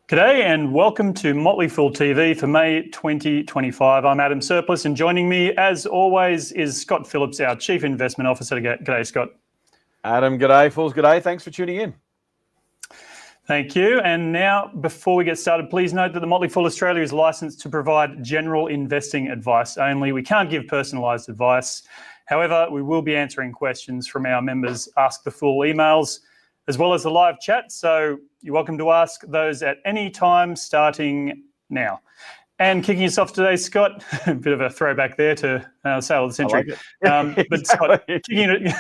G'day and welcome to Motley Fool TV for May 2025. I'm Adam Surplice and joining me as always is Scott Phillips, our Chief Investment Officer. G'day, Scott. Adam, g'day. Fools, g'day. Thanks for tuning in. Thank you. And now, before we get started, please note that the Motley Fool Australia is licensed to provide general investing advice only. We can't give personalised advice. However, we will be answering questions from our members' Ask the Fool emails, as well as the live chat. So you're welcome to ask those at any time starting now. And kicking us off today, Scott, a bit of a throwback there to Sale of the Century. Like but Scott, kicking it...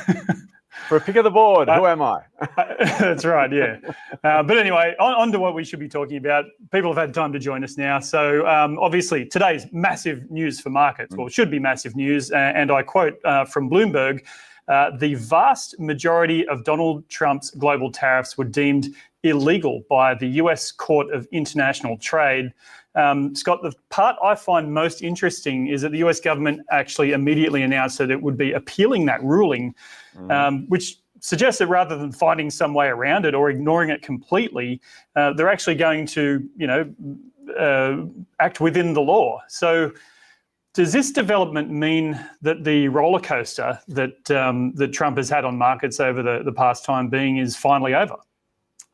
For a pick of the board, who am I? That's right, yeah. But anyway, on to what we should be talking about. People have had time to join us now. So obviously today's massive news for markets. Well, it should be massive news. And I quote from Bloomberg, the vast majority of Donald Trump's global tariffs were deemed illegal by the US Court of International Trade. Scott, the part I find most interesting is that the US government actually immediately announced that it would be appealing that ruling, which suggests that rather than finding some way around it or ignoring it completely, they're actually going to, act within the law. So does this development mean that the roller coaster that Trump has had on markets over the past time being is finally over?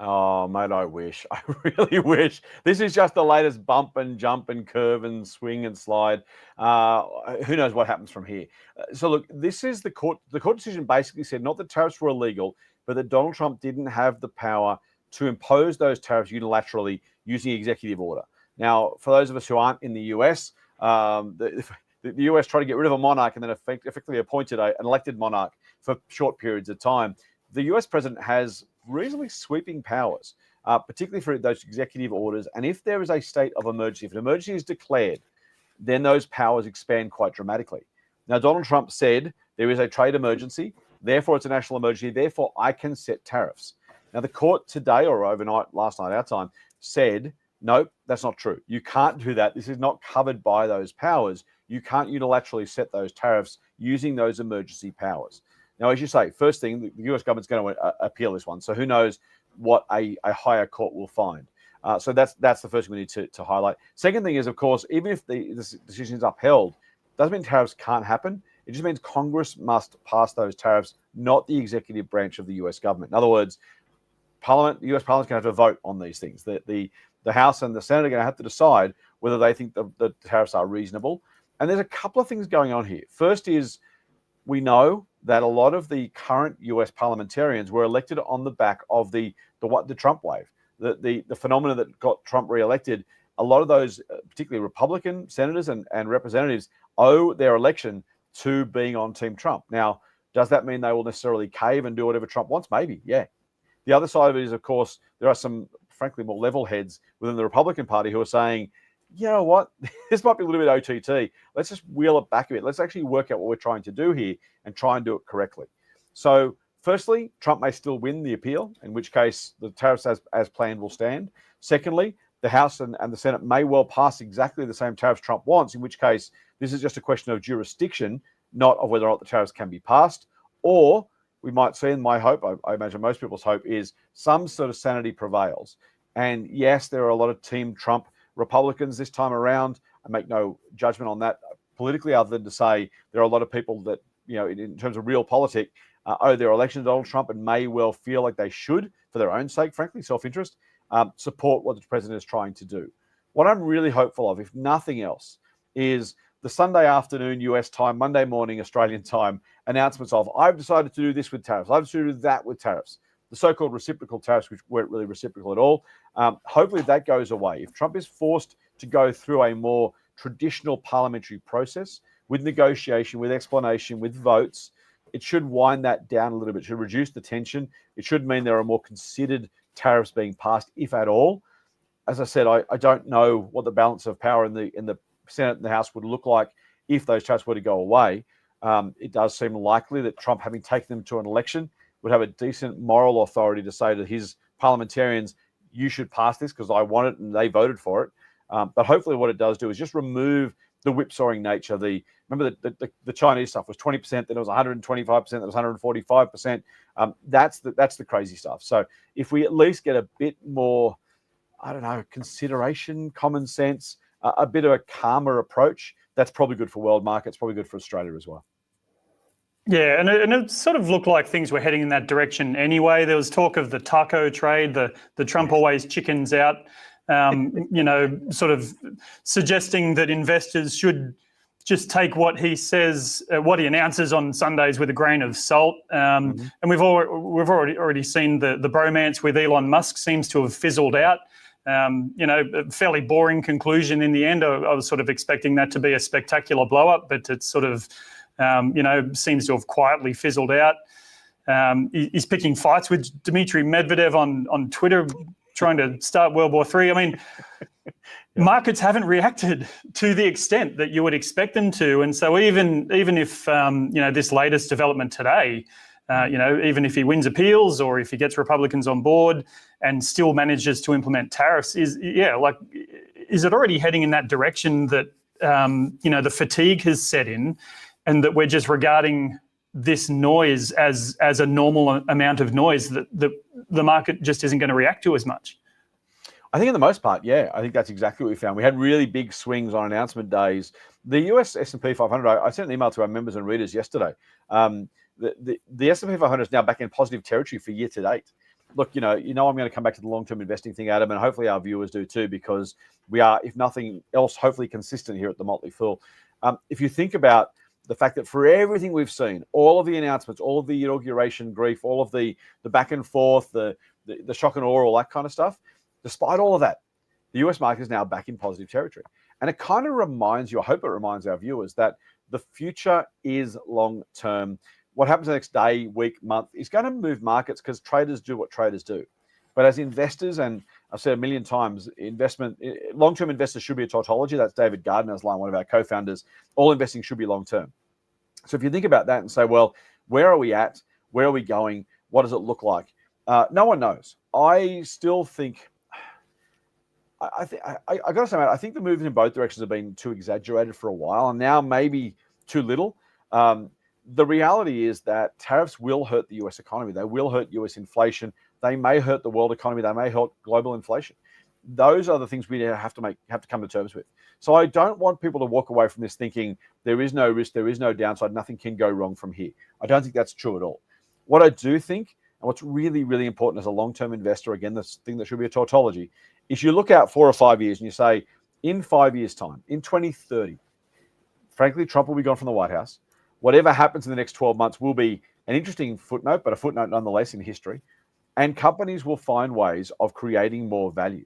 Oh, mate, I wish. I really wish. This is just the latest bump and jump and curve and swing and slide. Who knows what happens from here? So, look, this is the court. The court decision basically said not that tariffs were illegal, but that Donald Trump didn't have the power to impose those tariffs unilaterally using executive order. Now, for those of us who aren't in the US, the US tried to get rid of a monarch and then effectively appointed an elected monarch for short periods of time. The US president has reasonably sweeping powers, particularly for those executive orders. And if there is a state of emergency, if an emergency is declared, then those powers expand quite dramatically. Now, Donald Trump said there is a trade emergency, therefore it's a national emergency, therefore I can set tariffs. Now, the court today or overnight, last night our time, said, no, that's not true. You can't do that. This is not covered by those powers. You can't unilaterally set those tariffs using those emergency powers. Now, as you say, first thing, the US government's going to appeal this one. So who knows what a higher court will find. So that's the first thing we need to highlight. Second thing is, of course, even if the decision is upheld, doesn't mean tariffs can't happen. It just means Congress must pass those tariffs, not the executive branch of the US government. In other words, the US Parliament's going to have to vote on these things. The House and the Senate are going to have to decide whether they think the tariffs are reasonable. And there's a couple of things going on here. First is, we know that a lot of the current US parliamentarians were elected on the back of the Trump wave, the phenomenon that got Trump reelected. A lot of those, particularly Republican senators and representatives, owe their election to being on Team Trump. Now, does that mean they will necessarily cave and do whatever Trump wants? Maybe, yeah. The other side of it is, of course, there are some, frankly, more level heads within the Republican Party who are saying, you know what, this might be a little bit OTT. Let's just wheel it back a bit. Let's actually work out what we're trying to do here and try and do it correctly. So firstly, Trump may still win the appeal, in which case the tariffs as planned will stand. Secondly, the House and the Senate may well pass exactly the same tariffs Trump wants, in which case this is just a question of jurisdiction, not of whether or not the tariffs can be passed. Or we might see, and my hope, I imagine most people's hope, is some sort of sanity prevails. And yes, there are a lot of Team Trump Republicans this time around. I make no judgment on that politically, other than to say there are a lot of people that, in terms of real politics, owe their election to Donald Trump and may well feel like they should, for their own sake, frankly, self-interest, support what the president is trying to do. What I'm really hopeful of, if nothing else, is the Sunday afternoon US time, Monday morning Australian time, announcements of, I've decided to do this with tariffs, I've decided to do that with tariffs. The so-called reciprocal tariffs, which weren't really reciprocal at all. Hopefully that goes away. If Trump is forced to go through a more traditional parliamentary process with negotiation, with explanation, with votes, it should wind that down a little bit. It should reduce the tension. It should mean there are more considered tariffs being passed, if at all. As I said, I don't know what the balance of power in the Senate and the House would look like if those tariffs were to go away. It does seem likely that Trump, having taken them to an election, would have a decent moral authority to say to his parliamentarians, you should pass this because I want it and they voted for it. But hopefully what it does do is just remove the whipsawing nature. Remember the Chinese stuff was 20%, then it was 125%, then it was 145%. That's the crazy stuff. So if we at least get a bit more I don't know, consideration, common sense, a bit of a calmer approach, that's probably good for world markets, probably good for Australia as well. Yeah, and it sort of looked like things were heading in that direction anyway. There was talk of the taco trade, the Trump always chickens out, sort of suggesting that investors should just take what he says, what he announces on Sundays with a grain of salt. And we've already seen the bromance with Elon Musk seems to have fizzled out. A fairly boring conclusion in the end. I was sort of expecting that to be a spectacular blow up, but it's sort of seems to have quietly fizzled out. He's picking fights with Dmitry Medvedev on Twitter, trying to start World War III. I mean, markets haven't reacted to the extent that you would expect them to. And so even if, this latest development today, even if he wins appeals or if he gets Republicans on board and still manages to implement tariffs, is it already heading in that direction that, the fatigue has set in and that we're just regarding this noise as a normal amount of noise that the market just isn't going to react to as much? I think in the most part, yeah, I think that's exactly what we found. We had really big swings on announcement days. The US S&P 500, I sent an email to our members and readers yesterday. The S&P 500 is now back in positive territory for year to date. Look, I'm going to come back to the long-term investing thing, Adam, and hopefully our viewers do too, because we are, if nothing else, hopefully consistent here at the Motley Fool. If you think about the fact that for everything we've seen, all of the announcements, all of the inauguration grief, all of the back and forth, the shock and awe, all that kind of stuff, despite all of that, the US market is now back in positive territory. And it kind of reminds you, I hope it reminds our viewers, that the future is long-term. What happens the next day, week, month is going to move markets because traders do what traders do. But as investors, and I've said a million times, long-term investors should be a tautology. That's David Gardner's line, one of our co-founders. All investing should be long-term. So if you think about that and say, well, where are we at? Where are we going? What does it look like? No one knows. I still think, I got to say, mate, I think the movement in both directions have been too exaggerated for a while, and now maybe too little. The reality is that tariffs will hurt the US economy. They will hurt US inflation. They may hurt the world economy. They may hurt global inflation. Those are the things we have to come to terms with. So I don't want people to walk away from this thinking there is no risk, there is no downside, nothing can go wrong from here. I don't think that's true at all. What I do think, and what's really, really important as a long-term investor, again, this thing that should be a tautology, is you look out 4 or 5 years and you say, in 5 years' time, in 2030, frankly, Trump will be gone from the White House. Whatever happens in the next 12 months will be an interesting footnote, but a footnote nonetheless in history. And companies will find ways of creating more value.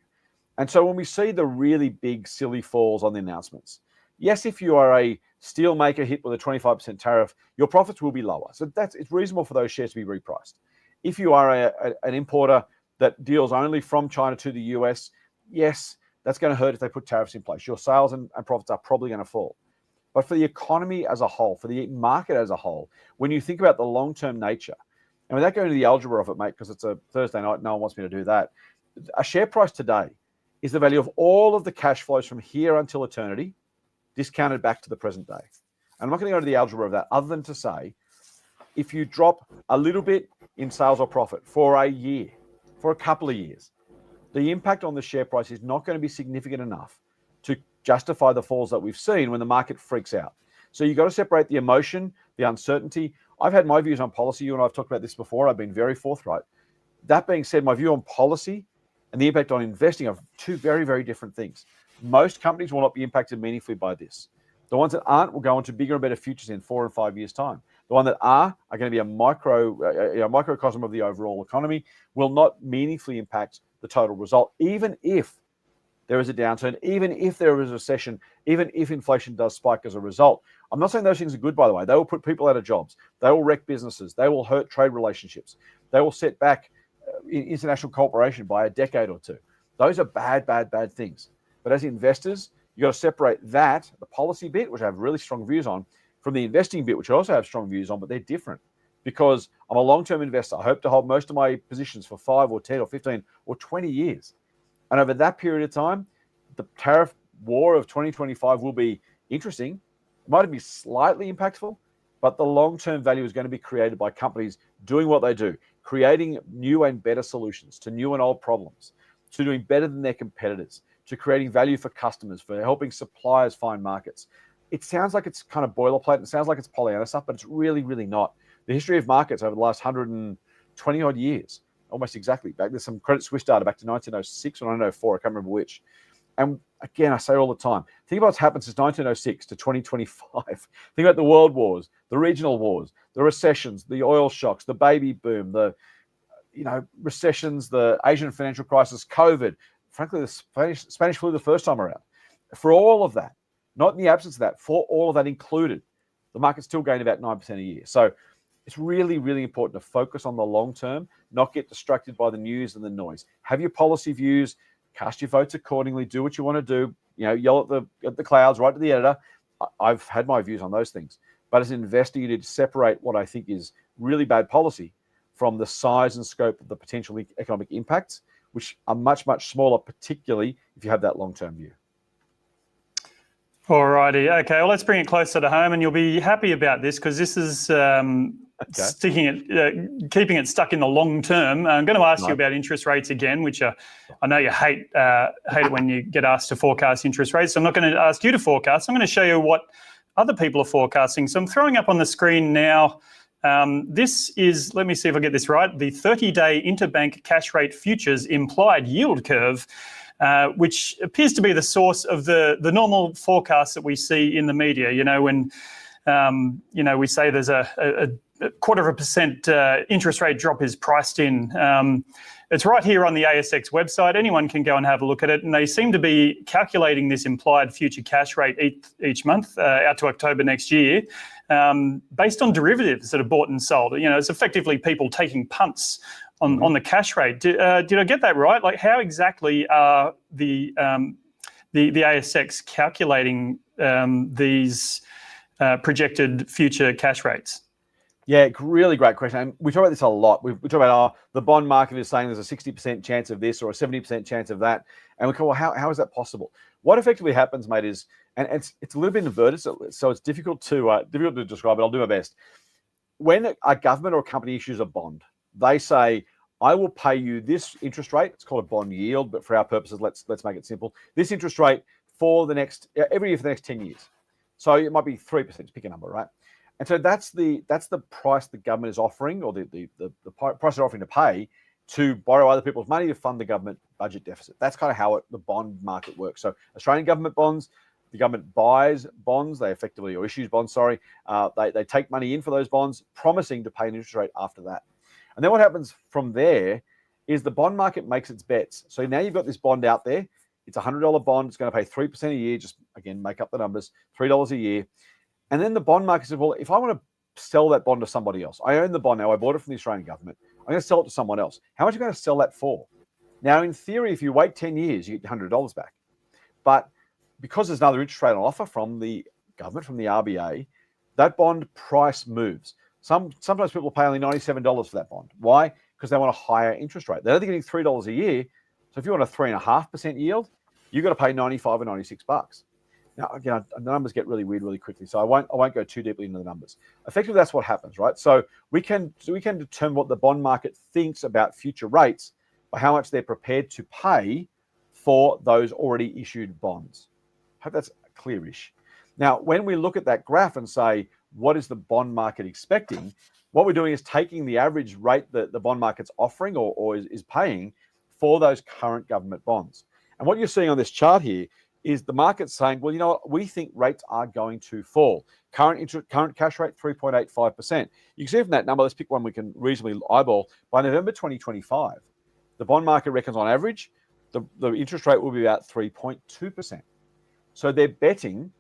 And so when we see the really big, silly falls on the announcements, yes, if you are a steel maker hit with a 25% tariff, your profits will be lower. So it's reasonable for those shares to be repriced. If you are an importer that deals only from China to the US, yes, that's going to hurt if they put tariffs in place. Your sales and profits are probably going to fall. But for the economy as a whole, for the market as a whole, when you think about the long-term nature, and without going into the algebra of it, mate, because it's a Thursday night, no one wants me to do that, a share price today is the value of all of the cash flows from here until eternity, discounted back to the present day. And I'm not going to go into the algebra of that, other than to say, if you drop a little bit in sales or profit for a year, for a couple of years, the impact on the share price is not going to be significant enough to justify the falls that we've seen when the market freaks out. So you've got to separate the emotion, the uncertainty. I've had my views on policy. You and I have talked about this before. I've been very forthright. That being said, my view on policy and the impact on investing are two very, very different things. Most companies will not be impacted meaningfully by this. The ones that aren't will go into bigger and better futures in 4 and 5 years' time. The ones that are going to be a microcosm of the overall economy, will not meaningfully impact the total result, even if there is a downturn, even if there is a recession, even if inflation does spike as a result. I'm not saying those things are good, by the way. They will put people out of jobs. They will wreck businesses. They will hurt trade relationships. They will set back international cooperation by a decade or two. Those are bad, bad, bad things. But as investors, you've got to separate that, the policy bit, which I have really strong views on, from the investing bit, which I also have strong views on, but they're different. Because I'm a long-term investor. I hope to hold most of my positions for 5 or 10 or 15 or 20 years. And over that period of time, the tariff war of 2025 will be interesting. It might be slightly impactful, but the long-term value is going to be created by companies doing what they do, creating new and better solutions to new and old problems, to doing better than their competitors, to creating value for customers, for helping suppliers find markets. It sounds like it's kind of boilerplate. It sounds like it's Pollyanna stuff, but it's really, really not. The history of markets over the last 120 odd years, almost exactly. There's some Credit Suisse data back to 1906 or 1904, I can't remember which. And again, I say all the time, think about what's happened since 1906 to 2025. Think about the world wars, the regional wars, the recessions, the oil shocks, the baby boom, the recessions, the Asian financial crisis, COVID, frankly, the Spanish flu the first time around. For all of that, not in the absence of that, for all of that included, the market still gained about 9% a year. So it's really, really important to focus on the long term, not get distracted by the news and the noise. Have your policy views, cast your votes accordingly, do what you want to do, yell at the clouds, write to the editor. I've had my views on those things. But as an investor, you need to separate what I think is really bad policy from the size and scope of the potential economic impacts, which are much, much smaller, particularly if you have that long-term view. All righty. Okay, well, let's bring it closer to home, and you'll be happy about this because this is keeping it stuck in the long term. I'm going to ask you about interest rates again, which I know you hate it when you get asked to forecast interest rates. So I'm not going to ask you to forecast. I'm going to show you what other people are forecasting. So I'm throwing up on the screen now. This is, let me see if I get this right, the 30-day interbank cash rate futures implied yield curve, which appears to be the source of the normal forecasts that we see in the media. When we say there's a 0.25% interest rate drop is priced in. It's right here on the ASX website. Anyone can go and have a look at it. And they seem to be calculating this implied future cash rate each month out to October next year based on derivatives that are bought and sold. It's effectively people taking punts on the cash rate. Did I get that right? Like, how exactly are the ASX calculating these projected future cash rates? Yeah, really great question. And we talk about this a lot. We talk about the bond market is saying there's a 60% chance of this or a 70% chance of that. And we go, well, how is that possible? What effectively happens, mate, is, and it's a little bit inverted, so it's difficult to describe, but I'll do my best. When a government or a company issues a bond, they say, I will pay you this interest rate. It's called a bond yield, but for our purposes, let's make it simple. This interest rate for every year for the next 10 years. So it might be 3%, pick a number, right? And so that's the price the government is offering, or the price they're offering to pay to borrow other people's money to fund the government budget deficit. That's kind of how the bond market works. So Australian government bonds, the government buys bonds, they effectively, or issues bonds, sorry. They take money in for those bonds, promising to pay an interest rate after that. And then what happens from there is the bond market makes its bets. So now you've got this bond out there. It's a $100 bond. It's going to pay 3% a year. Just, again, make up the numbers, $3 a year. And then the bond market says, well, if I want to sell that bond to somebody else, I own the bond now, I bought it from the Australian government, I'm going to sell it to someone else. How much are you going to sell that for? Now, in theory, if you wait 10 years, you get $100 back. But because there's another interest rate on offer from the government, from the RBA, that bond price moves. Sometimes people pay only $97 for that bond. Why? Because they want a higher interest rate. They're only getting $3 a year. So if you want a 3.5% yield, you've got to pay $95 or $96. Now, again, the numbers get really weird really quickly, so I won't go too deeply into the numbers. Effectively, that's what happens, right? So we can determine what the bond market thinks about future rates by how much they're prepared to pay for those already issued bonds. I hope that's clearish. Now, when we look at that graph and say, what is the bond market expecting? What we're doing is taking the average rate that the bond market's offering or is paying for those current government bonds. And what you're seeing on this chart here is the market saying, well, you know what, we think rates are going to fall. Current cash rate, 3.85%. You can see from that number, let's pick one we can reasonably eyeball. By November 2025, the bond market reckons on average, the interest rate will be about 3.2%. So they're betting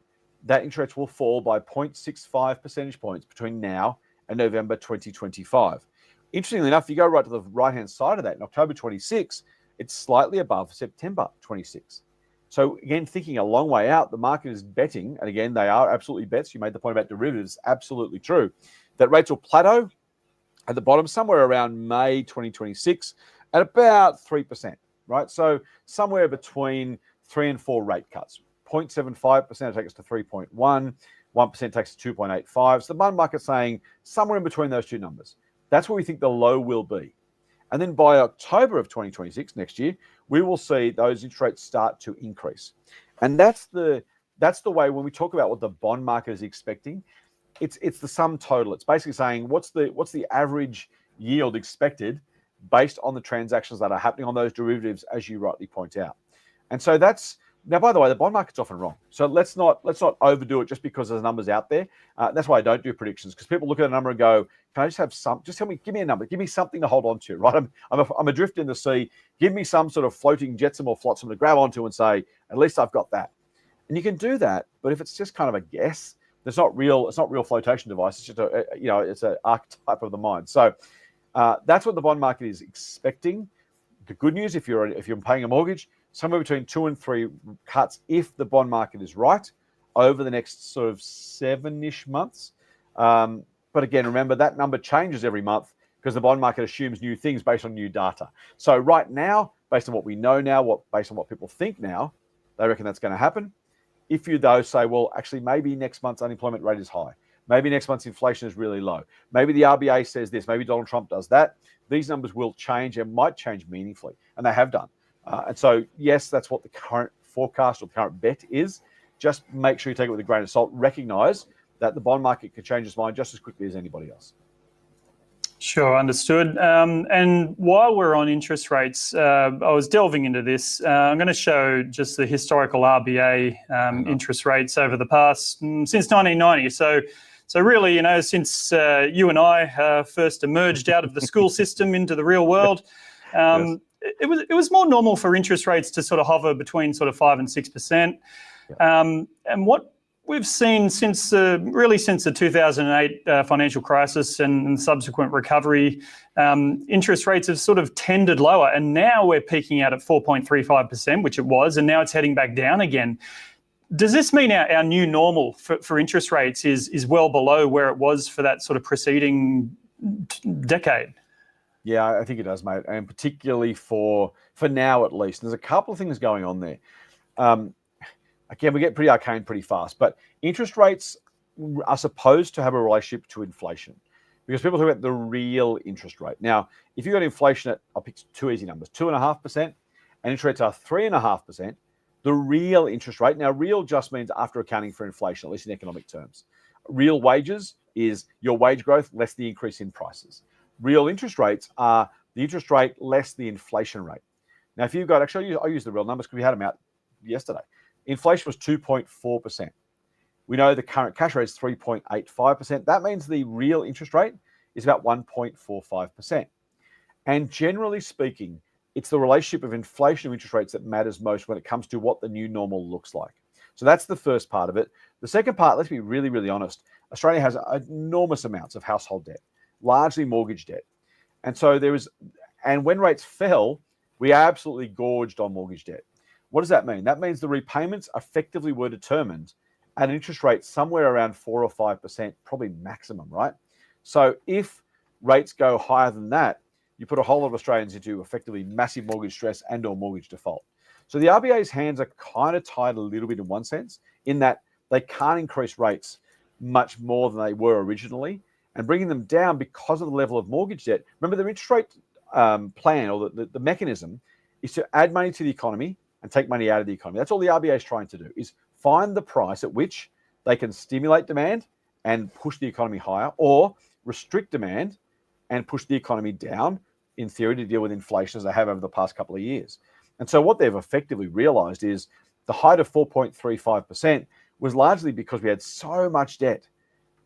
that interest rates will fall by 0.65 percentage points between now and November 2025. Interestingly enough, if you go right to the right-hand side of that, in October 26, it's slightly above September 26. So again, thinking a long way out, the market is betting, and again, they are absolutely bets. You made the point about derivatives, absolutely true, that rates will plateau at the bottom somewhere around May 2026 at about 3%, right? So somewhere between 3 and 4 rate cuts. 0.75% takes us to 3.1, 1% takes us to 2.85. So the bond market's saying somewhere in between those two numbers. That's where we think the low will be. And then by October of 2026, next year, we will see those interest rates start to increase. And that's the way when we talk about what the bond market is expecting, it's the sum total. It's basically saying what's the average yield expected based on the transactions that are happening on those derivatives, as you rightly point out. And so that's now, by the way, the bond market's often wrong. So let's not overdo it just because there's numbers out there. That's why I don't do predictions, because people look at a number and go, "Can I just have some? Just tell me, give me a number, give me something to hold on to." Right? I'm adrift in the sea. Give me some sort of floating jetsam or flotsam to grab onto and say, "At least I've got that." And you can do that, but if it's just kind of a guess, it's not real flotation device. It's just it's an archetype of the mind. So that's what the bond market is expecting. The good news, if you're paying a mortgage, somewhere between 2 and 3 cuts, if the bond market is right, over the next sort of 7-ish months. But again, remember that number changes every month because the bond market assumes new things based on new data. So right now, based on what we know now, based on what people think now, they reckon that's going to happen. If you though say, well, actually, maybe next month's unemployment rate is high. Maybe next month's inflation is really low. Maybe the RBA says this. Maybe Donald Trump does that. These numbers will change and might change meaningfully, and they have done. And so, yes, that's what the current forecast or the current bet is. Just make sure you take it with a grain of salt. Recognize that the bond market can change its mind just as quickly as anybody else. Sure, understood. And while we're on interest rates, I was delving into this. I'm going to show just the historical RBA interest rates over the past since 1990. So really, since you and I first emerged out of the school system into the real world, Yes. it was more normal for interest rates to sort of hover between sort of 5 and 6%. Yeah. And what we've seen since the 2008 financial crisis and subsequent recovery, interest rates have sort of tended lower, and now we're peaking out at 4.35%, which it was, and now it's heading back down again. Does this mean our new normal for interest rates is well below where it was for that sort of preceding decade? Yeah, I think it does, mate, and particularly for now at least. There's a couple of things going on there. Again, we get pretty arcane pretty fast, but interest rates are supposed to have a relationship to inflation because people talk about the real interest rate. Now, if you've got inflation at, I'll pick 2 easy numbers, 2.5%, and interest rates are 3.5%, the real interest rate, now real just means after accounting for inflation, at least in economic terms. Real wages is your wage growth less the increase in prices. Real interest rates are the interest rate less the inflation rate. Now, if you've got, actually, I use the real numbers because we had them out yesterday. Inflation was 2.4%. We know the current cash rate is 3.85%. That means the real interest rate is about 1.45%. And generally speaking, it's the relationship of inflation and interest rates that matters most when it comes to what the new normal looks like. So that's the first part of it. The second part, let's be really, really honest. Australia has enormous amounts of household debt, largely mortgage debt. And so and when rates fell, we absolutely gorged on mortgage debt. What does that mean? That means the repayments effectively were determined at an interest rate somewhere around 4 or 5%, probably maximum, right? So if rates go higher than that, you put a whole lot of Australians into effectively massive mortgage stress and or mortgage default. So the RBA's hands are kind of tied a little bit in one sense, in that they can't increase rates much more than they were originally, and bringing them down because of the level of mortgage debt. Remember, the interest rate plan or the mechanism is to add money to the economy and take money out of the economy. That's all the RBA is trying to do, is find the price at which they can stimulate demand and push the economy higher, or restrict demand and push the economy down, in theory, to deal with inflation as they have over the past couple of years. And so what they've effectively realized is the height of 4.35% was largely because we had so much debt.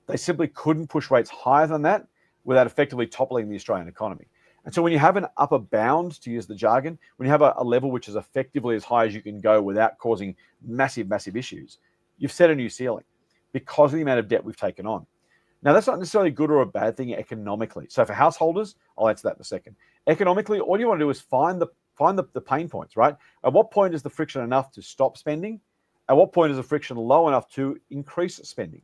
They simply couldn't push rates higher than that without effectively toppling the Australian economy. And so when you have an upper bound, to use the jargon, when you have a level which is effectively as high as you can go without causing massive, massive issues, you've set a new ceiling because of the amount of debt we've taken on. Now, that's not necessarily good or a bad thing economically. So for householders, I'll answer that in a second. Economically, all you want to do is find the pain points, right? At what point is the friction enough to stop spending? At what point is the friction low enough to increase spending?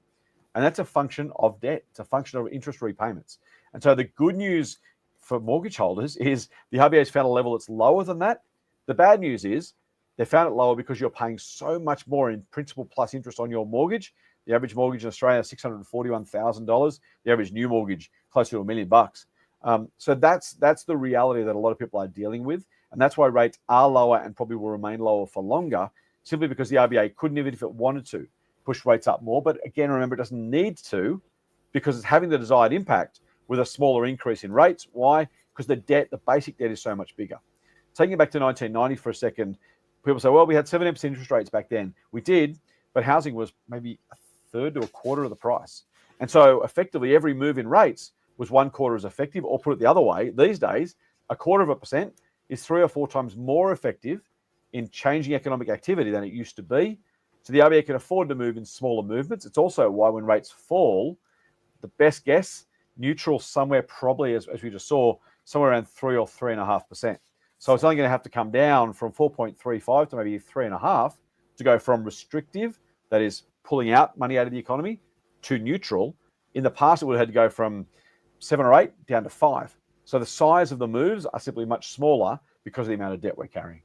And that's a function of debt. It's a function of interest repayments. And so the good news for mortgage holders is the RBA's found a level that's lower than that. The bad news is they found it lower because you're paying so much more in principal plus interest on your mortgage. The average mortgage in Australia is $641,000. The average new mortgage close to $1 million. So that's the reality that a lot of people are dealing with. And that's why rates are lower and probably will remain lower for longer, simply because the RBA couldn't, even if it wanted to, push rates up more. But again, remember, it doesn't need to, because it's having the desired impact with a smaller increase in rates. Why? Because the basic debt is so much bigger. Taking it back to 1990 for a second, people say, well, we had 7% interest rates back then. We did, but housing was maybe a third to a quarter of the price. And so effectively every move in rates was 1/4 as effective, or put it the other way, these days, 1/4% is 3 or 4 times more effective in changing economic activity than it used to be. So the RBA can afford to move in smaller movements. It's also why when rates fall, the best guess, neutral somewhere probably, as we just saw, somewhere around 3 or 3.5%. So it's only going to have to come down from 4.35 to maybe 3.5 to go from restrictive, that is pulling out money out of the economy, to neutral. In the past, it would have had to go from 7 or 8 down to 5. So the size of the moves are simply much smaller because of the amount of debt we're carrying.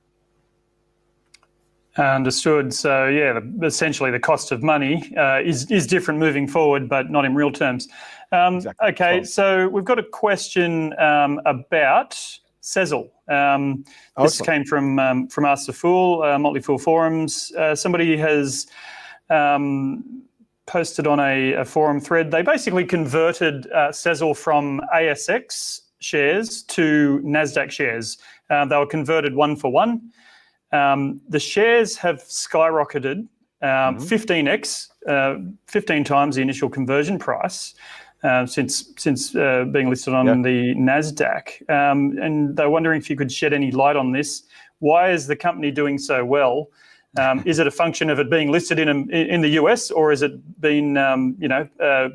Understood. So yeah, essentially the cost of money is different moving forward, but not in real terms. Exactly. Okay, so we've got a question about Sezzle. This came from Ask the Fool, Motley Fool forums. Somebody has posted on a forum thread. They basically converted Sezzle from ASX shares to NASDAQ shares. They were converted 1-for-1. The shares have skyrocketed 15x, 15 times the initial conversion price since being listed on the NASDAQ. And they're wondering if you could shed any light on this. Why is the company doing so well? Is it a function of it being listed in the US, or has it been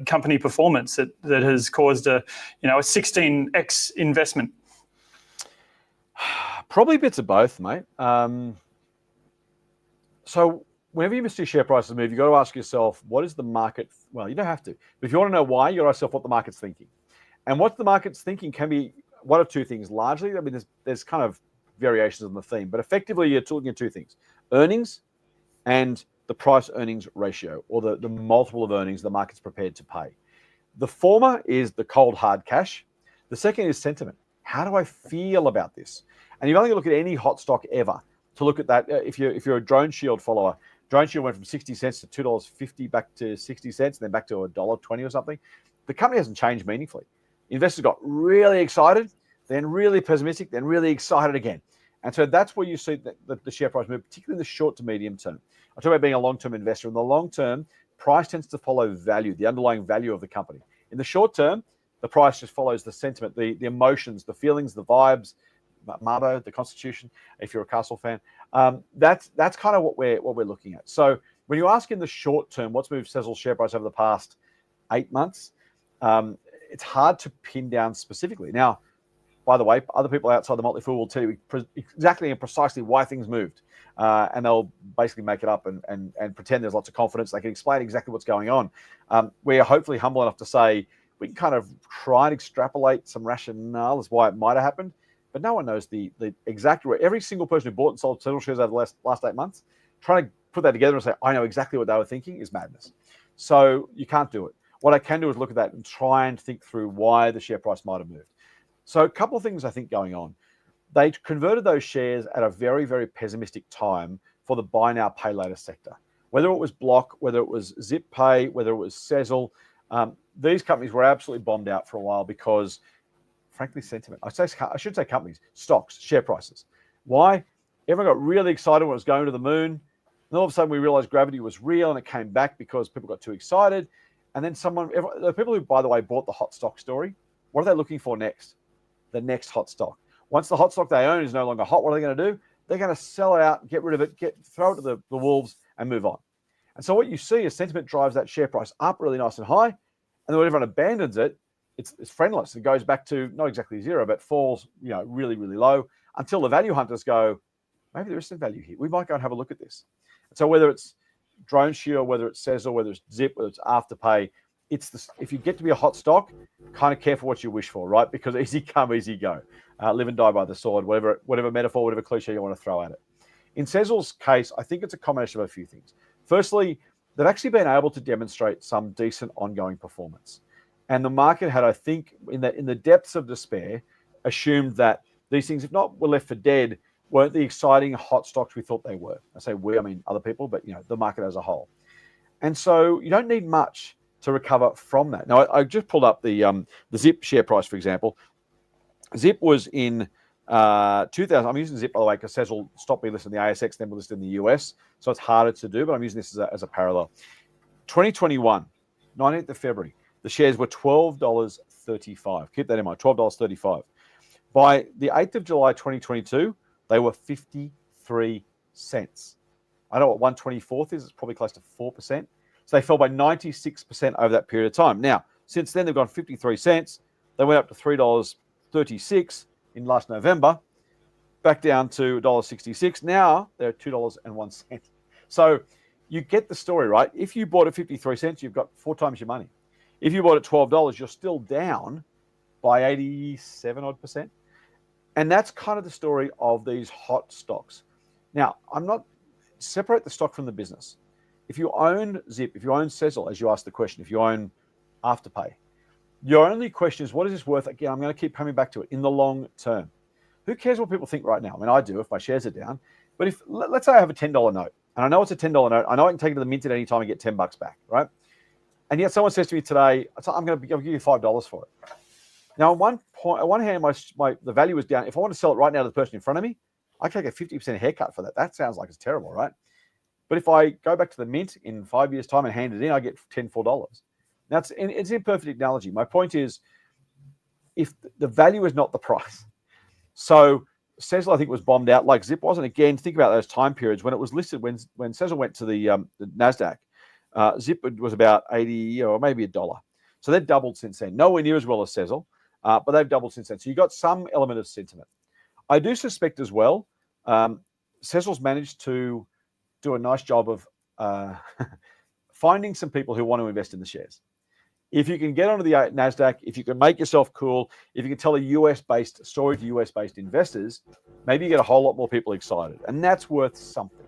company performance that has caused a 16x investment? Probably bits of both, mate. So whenever you see share prices move, you've got to ask yourself, what is the market? Well, you don't have to. But if you want to know why, you got to ask yourself what the market's thinking. And what the market's thinking can be one of two things, largely. I mean, there's kind of variations on the theme, but effectively you're talking two things: earnings and the price-earnings ratio, or the multiple of earnings the market's prepared to pay. The former is the cold, hard cash. The second is sentiment. How do I feel about this? And you've only got to look at any hot stock ever to look at that. If you're a Drone Shield follower, Drone Shield went from 60 cents to $2.50 back to 60 cents, and then back to $1.20 or something. The company hasn't changed meaningfully. Investors got really excited, then really pessimistic, then really excited again. And so that's where you see the share price move, particularly in the short to medium term. I talk about being a long-term investor. In the long term, price tends to follow value, the underlying value of the company. In the short term, the price just follows the sentiment, the emotions, the feelings, the vibes, Mabo, the Constitution, if you're a Castle fan. That's kind of what we're looking at. So when you ask in the short term, what's moved Sezzle's share price over the past 8 months, it's hard to pin down specifically. Now, by the way, other people outside the Motley Fool will tell you exactly and precisely why things moved. And they'll basically make it up and pretend there's lots of confidence. They can explain exactly what's going on. We are hopefully humble enough to say we can kind of try and extrapolate some rationale as why it might have happened, but no one knows the exact. Every single person who bought and sold several shares over the last 8 months, trying to put that together and say, I know exactly what they were thinking, is madness. So you can't do it. What I can do is look at that and try and think through why the share price might have moved. So a couple of things I think going on. They converted those shares at a very, very pessimistic time for the buy now, pay later sector. Whether it was Block, whether it was Zip Pay, whether it was Sezzle, these companies were absolutely bombed out for a while because, frankly, sentiment. I should say companies, stocks, share prices. Why? Everyone got really excited when it was going to the moon. And all of a sudden we realized gravity was real and it came back because people got too excited. And then the people who, by the way, bought the hot stock story, what are they looking for next? The next hot stock. Once the hot stock they own is no longer hot, what are they going to do? They're going to sell it out, get rid of it, throw it to the wolves and move on. And so what you see is sentiment drives that share price up really nice and high. And then when everyone abandons it, it's friendless. It goes back to not exactly zero, but falls really, really low until the value hunters go, maybe there is some value here. We might go and have a look at this. And so whether it's Drone Shield, whether it's Sezzle, whether it's Zip, whether it's Afterpay, if you get to be a hot stock, kind of careful what you wish for, right? Because easy come, easy go. Live and die by the sword, whatever metaphor, whatever cliche you want to throw at it. In Sezzle's case, I think it's a combination of a few things. Firstly, they've actually been able to demonstrate some decent ongoing performance. And the market had, I think, in the depths of despair, assumed that these things, if not were left for dead, weren't the exciting hot stocks we thought they were. I say we, I mean other people, but the market as a whole. And so you don't need much to recover from that. Now, I just pulled up the Zip share price, for example. Zip was in 2000. I'm using Zip, by the way, because Cecil stopped me listing the ASX, then we're listed in the US. So it's harder to do, but I'm using this as a parallel. 2021, 19th of February, the shares were $12.35. Keep that in mind, $12.35. By the 8th of July, 2022, they were 53 cents. I know what 1/24th is. It's probably close to 4%. So they fell by 96% over that period of time. Now, since then, they've gone 53 cents. They went up to $3.36 in last November, back down to $1.66. Now they're at $2.01. So you get the story, right? If you bought at 53 cents, you've got 4 times your money. If you bought at $12, you're still down by 87 odd percent. And that's kind of the story of these hot stocks. Now, separate the stock from the business. If you own Zip, if you own Cecil, as you asked the question, if you own Afterpay, your only question is, what is this worth? Again, I'm going to keep coming back to it in the long term. Who cares what people think right now? I mean, I do if my shares are down. But if, let's say I have a $10 note, and I know it's a $10 note. I know I can take it to the mint at any time and get $10 back, right? And yet someone says to me today, I'll give you $5 for it. Now, on one hand, the value is down. If I want to sell it right now to the person in front of me, I can take a 50% haircut for that. That sounds like it's terrible, right? But if I go back to the mint in 5 years' time and hand it in, I get $4. Now, it's an imperfect analogy. My point is, if the value is not the price. So Cecil, I think, was bombed out like Zip was. And again, think about those time periods when it was listed. When Cecil went to the NASDAQ, Zip was about 80 or maybe $1. So they've doubled since then. Nowhere near as well as Cecil, but they've doubled since then. So you got some element of sentiment. I do suspect as well, Cecil's managed to do a nice job of finding some people who want to invest in the shares. If you can get onto the NASDAQ, if you can make yourself cool, if you can tell a US-based story to US-based investors, maybe you get a whole lot more people excited. And that's worth something.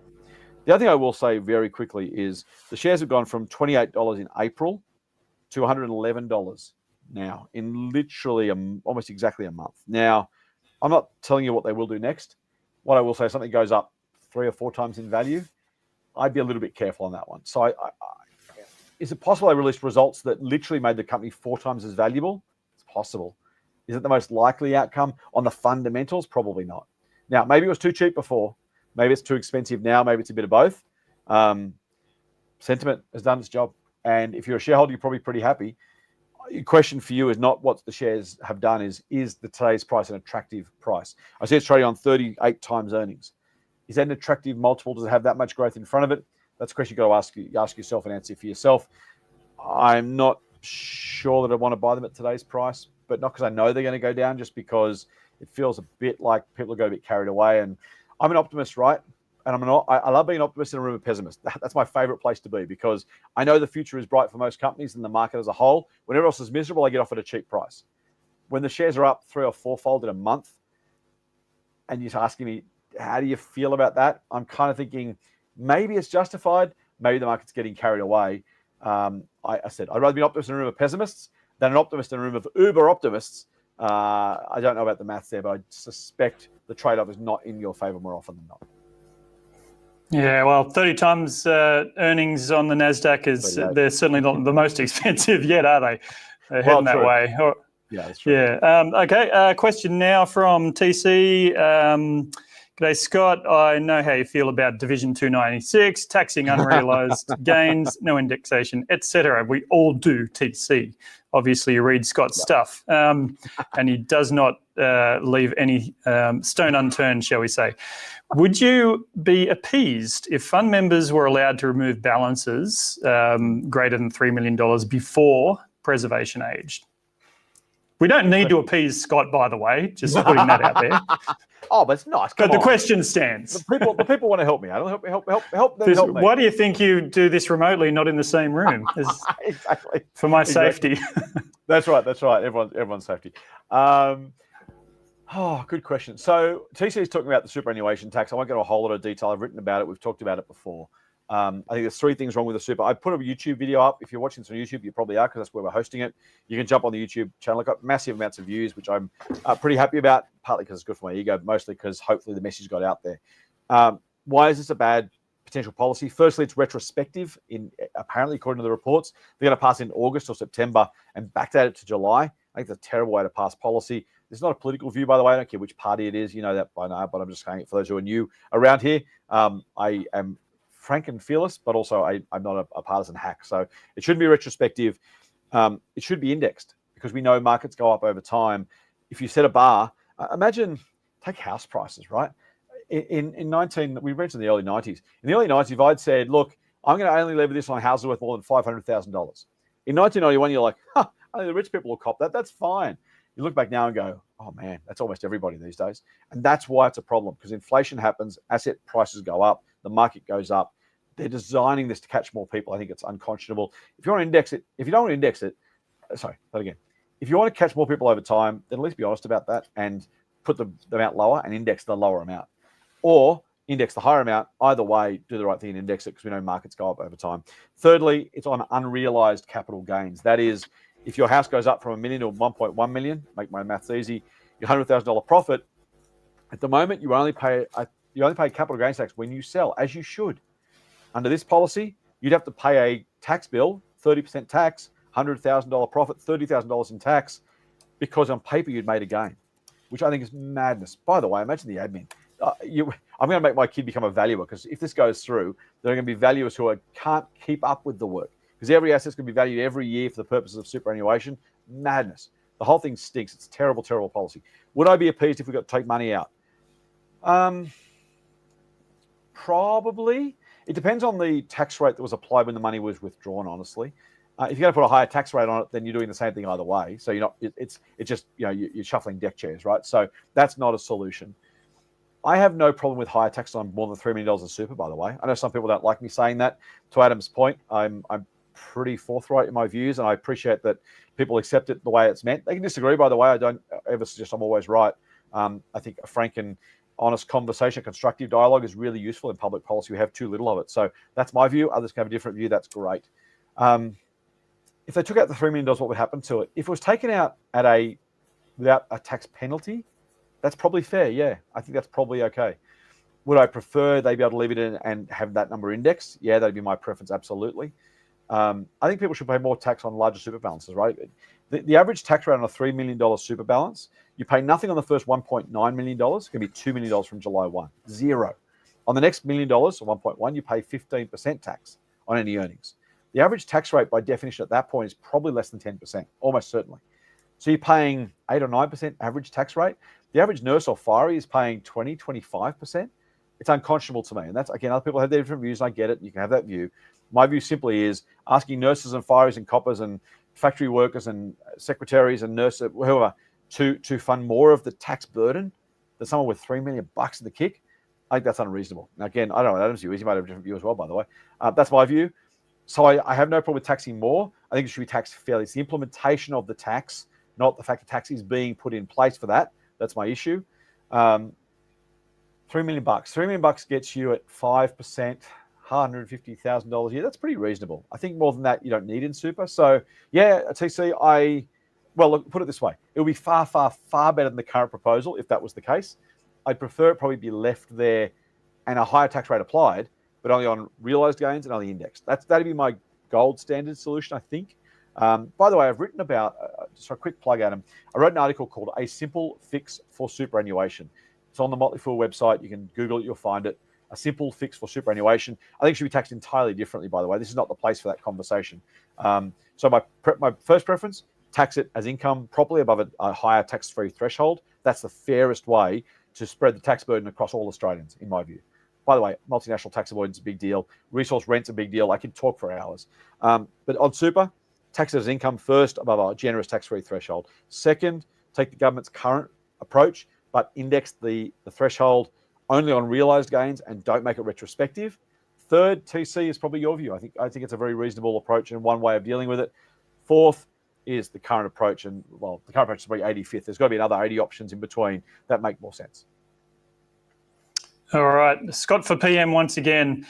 The other thing I will say very quickly is the shares have gone from $28 in April to $111 now in literally almost exactly a month. Now, I'm not telling you what they will do next. What I will say, if something goes up 3 or 4 times in value, I'd be a little bit careful on that one. So is it possible they released results that literally made the company 4 times as valuable? It's possible. Is it the most likely outcome on the fundamentals? Probably not. Now, maybe it was too cheap before. Maybe it's too expensive now. Maybe it's a bit of both. Sentiment has done its job. And if you're a shareholder, you're probably pretty happy. The question for you is not what the shares have done, is today's price an attractive price? I see it's trading on 38 times earnings. Is that an attractive multiple? Does it have that much growth in front of it? That's a question you've got to ask yourself and answer for yourself. I'm not sure that I want to buy them at today's price, but not because I know they're going to go down, just because it feels a bit like people got a bit carried away. And I'm an optimist, right? And I love being an optimist in a room of pessimists. That's my favorite place to be, because I know the future is bright for most companies and the market as a whole. When everyone else is miserable, I get off at a cheap price. When the shares are up 3 or 4-fold in a month, and you're asking me, how do you feel about that? I'm kind of thinking maybe it's justified. Maybe the market's getting carried away. I said I'd rather be an optimist in a room of pessimists than an optimist in a room of uber optimists. I don't know about the maths there, but I suspect the trade-off is not in your favor more often than not. Yeah, well, 30 times earnings on the NASDAQ they're certainly not the most expensive yet, are they? They're heading that way. Yeah, that's true. Yeah. Okay. Question now from TC. G'day, Scott. I know how you feel about Division 296, taxing unrealised gains, no indexation, etc. We all do, TC. Obviously, you read Scott's stuff, and he does not leave any stone unturned, shall we say. Would you be appeased if fund members were allowed to remove balances greater than $3 million before preservation age? We don't need to appease Scott, by the way, just putting that out there. Oh, but it's nice. But the question stands. The people want to help me. I don't help them. Help me. Why do you think you do this remotely, not in the same room? Exactly. For my safety. That's right. Everyone's safety. Good question. So TC is talking about the superannuation tax. I won't go into a whole lot of detail. I've written about it. We've talked about it before. I think there's 3 things wrong with the super. I put a YouTube video up. If you're watching this on YouTube, you probably are, because that's where we're hosting it. You can jump on the YouTube channel. I've got massive amounts of views, which I'm pretty happy about, partly because it's good for my ego, mostly because hopefully the message got out there. Why is this a bad potential policy? Firstly, it's retrospective. Apparently, according to the reports, they're going to pass in August or September and backdate it to July. I think it's a terrible way to pass policy. This is not a political view, by the way. I don't care which party it is. You know that by now, but I'm just saying it for those who are new around here. I am frank and fearless, but also I'm not a partisan hack. So it shouldn't be retrospective. It should be indexed, because we know markets go up over time. If you set a bar, imagine, take house prices, right? We mentioned the early 90s. In the early 90s, if I'd said, look, I'm going to only lever this on houses worth more than $500,000. In 1991, you're like, only the rich people will cop that. That's fine. You look back now and go, oh man, that's almost everybody these days. And that's why it's a problem, because inflation happens, asset prices go up, the market goes up. They're designing this to catch more people. I think it's unconscionable. If you want to index it, if you don't want to index it, if you want to catch more people over time, then at least be honest about that and put the amount lower and index the lower amount. Or index the higher amount. Either way, do the right thing and index it, because we know markets go up over time. Thirdly, it's on unrealized capital gains. That is, if your house goes up from $1 million to 1.1 million, make my maths easy, your $100,000 profit, at the moment, you only pay capital gains tax when you sell, as you should. Under this policy, you'd have to pay a tax bill, 30% tax, $100,000 profit, $30,000 in tax, because on paper you'd made a gain, which I think is madness. By the way, imagine the admin. I'm going to make my kid become a valuer, because if this goes through, there are going to be valuers who can't keep up with the work, because every asset's going to be valued every year for the purposes of superannuation. Madness. The whole thing stinks. It's terrible, terrible policy. Would I be appeased if we got to take money out? Probably. It depends on the tax rate that was applied when the money was withdrawn, honestly. If you're going to put a higher tax rate on it, then you're doing the same thing either way. So you're not. It's just, you're shuffling deck chairs, right? So that's not a solution. I have no problem with higher tax on more than $3 million in super, by the way. I know some people don't like me saying that. To Adam's point, I'm pretty forthright in my views, and I appreciate that people accept it the way it's meant. They can disagree, by the way. I don't ever suggest I'm always right. I think a frank and honest conversation, constructive dialogue is really useful in public policy. We have too little of it. So that's my view. Others can have a different view. That's great. If they took out the $3 million, what would happen to it? If it was taken out without a tax penalty, that's probably fair. Yeah, I think that's probably okay. Would I prefer they be able to leave it in and have that number indexed? Yeah, that'd be my preference. Absolutely. I think people should pay more tax on larger super balances, right? The average tax rate on a $3 million super balance, you pay nothing on the first $1.9 million. It's going to be $2 million from July 1. Zero. On the next $1 million, or 1.1, you pay 15% tax on any earnings. The average tax rate, by definition, at that point is probably less than 10%, almost certainly. So you're paying 8 or 9% average tax rate. The average nurse or firey is paying 20, 25%. It's unconscionable to me. And that's, again, other people have their different views, and I get it. You can have that view. My view simply is asking nurses and fireys and coppers and factory workers and secretaries and nurses, whoever, to fund more of the tax burden than someone with $3 million in the kick. I think that's unreasonable. Now, again, I don't know what Adam's view is. He might have a different view as well, by the way. That's my view. So I have no problem with taxing more. I think it should be taxed fairly. It's the implementation of the tax, not the fact that tax is being put in place for that. That's my issue. $3 million. $3 million gets you at 5%, $150,000 a year. That's pretty reasonable. I think more than that you don't need in super. So yeah, TC, well, look, put it this way. It would be far, far, far better than the current proposal if that was the case. I'd prefer it probably be left there and a higher tax rate applied, but only on realized gains and only indexed. That'd be my gold standard solution, I think. By the way, I've written about, just a quick plug, Adam, I wrote an article called A Simple Fix for Superannuation. It's on the Motley website. You can Google it, you'll find it. A simple fix for superannuation. I think it should be taxed entirely differently, by the way. This is not the place for that conversation. So my first preference, tax it as income properly above a higher tax-free threshold. That's the fairest way to spread the tax burden across all Australians, in my view. By the way, multinational tax avoidance is a big deal. Resource rent's a big deal. I could talk for hours. But on super, tax it as income first above a generous tax-free threshold. Second, take the government's current approach, but index the threshold only on realized gains and don't make it retrospective. Third, TC is probably your view. I think it's a very reasonable approach and one way of dealing with it. Fourth is the current approach, and well, the current approach is probably 85th. There's got to be another 80 options in between that make more sense. All right, Scott for PM once again.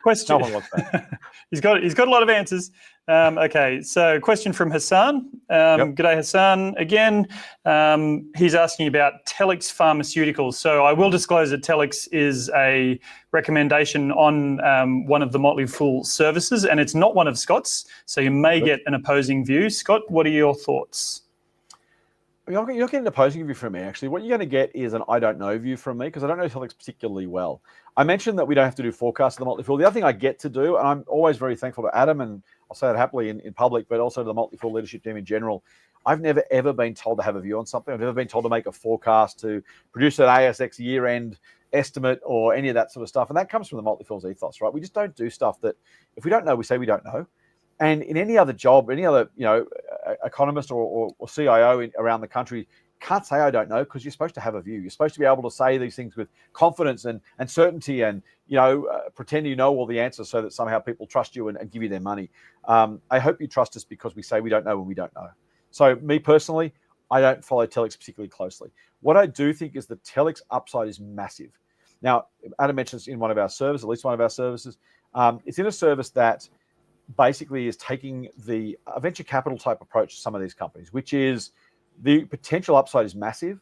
Question. No one wants that. He's got a lot of answers. Okay, so question from Hassan. G'day, Hassan. Again, he's asking about Telix Pharmaceuticals. So I will disclose that Telix is a recommendation on one of the Motley Fool services, and it's not one of Scott's. So you may get an opposing view. Scott, what are your thoughts? You're not getting an opposing view from me, actually. What you're going to get is an I don't know view from me, because I don't know Telix particularly well. I mentioned that we don't have to do forecasts of the Motley Fool. The other thing I get to do, and I'm always very thankful to Adam, and I'll say that happily in public, but also to the Motley Fool leadership team in general, I've never, ever been told to have a view on something. I've never been told to make a forecast, to produce an ASX year-end estimate or any of that sort of stuff. And that comes from the Motley Fool's ethos, right? We just don't do stuff that, if we don't know, we say we don't know. And in any other job, any other economist or CIO around the country can't say I don't know, because you're supposed to have a view. You're supposed to be able to say these things with confidence and certainty, and pretend you know all the answers so that somehow people trust you and give you their money. I hope you trust us because we say we don't know when we don't know. So me personally, I don't follow Telix particularly closely. What I do think is the Telix upside is massive. Now, Adam mentions in one of our services, at least one of our services, it's in a service that basically is taking a venture capital type approach to some of these companies, which is the potential upside is massive,